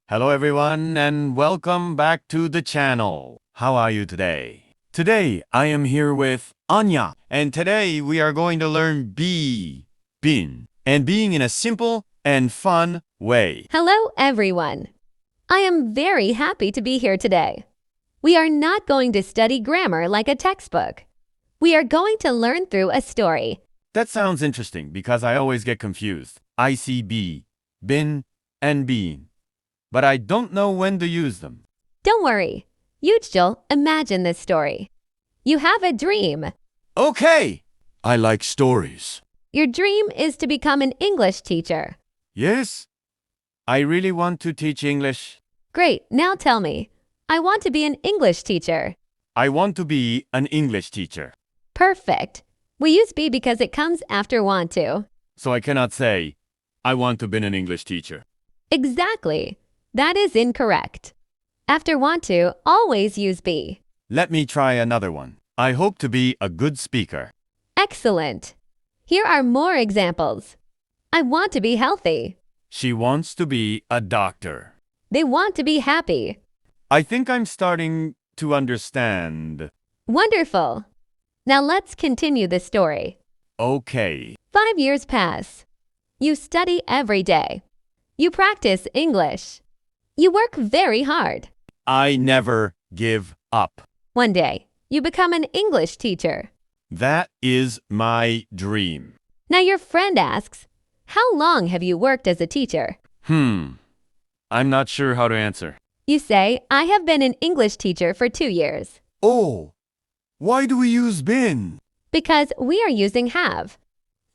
Hello everyone and welcome back to the channel. How are you today? Today I am here with Anya and today we are going to learn been, and being in a simple and fun way. Hello, everyone. I am very happy to be here today. We are not going to study grammar like a textbook. We are going to learn through a story. That sounds interesting because I always get confused. I see been, and being, but I don't know when to use them. Don't worry. Yujil, imagine this story. You have a dream. Okay! I like stories. Your dream is to become an English teacher. Yes? I really want to teach English. Great, now tell me. I want to be an English teacher. I want to be an English teacher. Perfect. We use be because it comes after want to. So I cannot say, I want to be an English teacher. Exactly. That is incorrect. After want to, always use be. Let me try another one. I hope to be a good speaker. Excellent. Here are more examples. I want to be healthy. She wants to be a doctor. They want to be happy. I think I'm starting to understand. Wonderful. Now let's continue the story. Okay. 5 years pass. You study every day. You practice English. You work very hard. I never give up. One day, you become an English teacher. That is my dream. Now your friend asks, how long have you worked as a teacher? I'm not sure how to answer. You say, I have been an English teacher for 2 years. Oh, why do we use been? Because we are using have.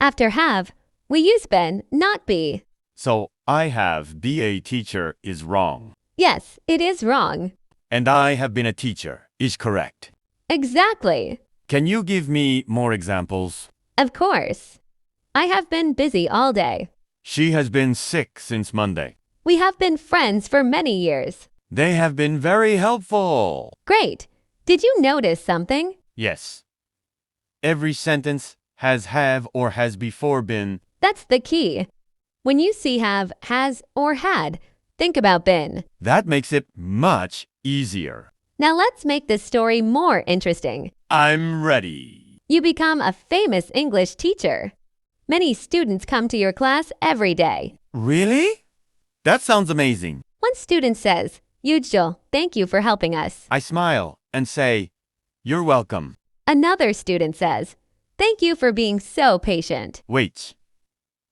After have, we use been, not be. So I have be a teacher is wrong. Yes, it is wrong. And I have been a teacher is correct. Exactly. Can you give me more examples? Of course. I have been busy all day. She has been sick since Monday. We have been friends for many years. They have been very helpful. Great. Did you notice something? Yes. Every sentence has have or has before been. That's the key. When you see have, has, or had, think about been. That makes it much easier. Now let's make this story more interesting. I'm ready. You become a famous English teacher. Many students come to your class every day. Really? That sounds amazing. One student says, Yujil, thank you for helping us. I smile and say, you're welcome. Another student says, thank you for being so patient. Wait.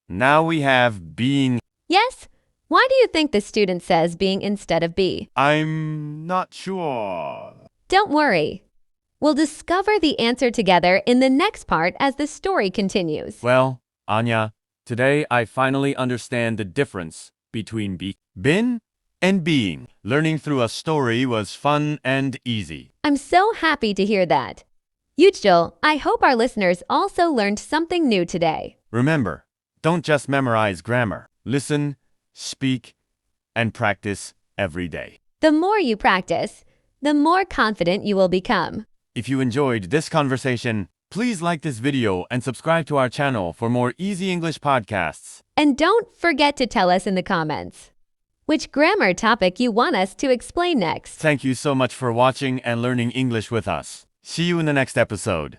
Now we have being. Yes? Why do you think the student says being instead of be? I'm not sure. Don't worry. We'll discover the answer together in the next part as the story continues. Well, Anya, today I finally understand the difference between been and being. Learning through a story was fun and easy. I'm so happy to hear that. Yujil, I hope our listeners also learned something new today. Remember, don't just memorize grammar. Listen, speak, and practice every day. The more you practice, the more confident you will become. If you enjoyed this conversation, please like this video and subscribe to our channel for more easy English podcasts. And don't forget to tell us in the comments which grammar topic you want us to explain next. Thank you so much for watching and learning English with us. See you in the next episode.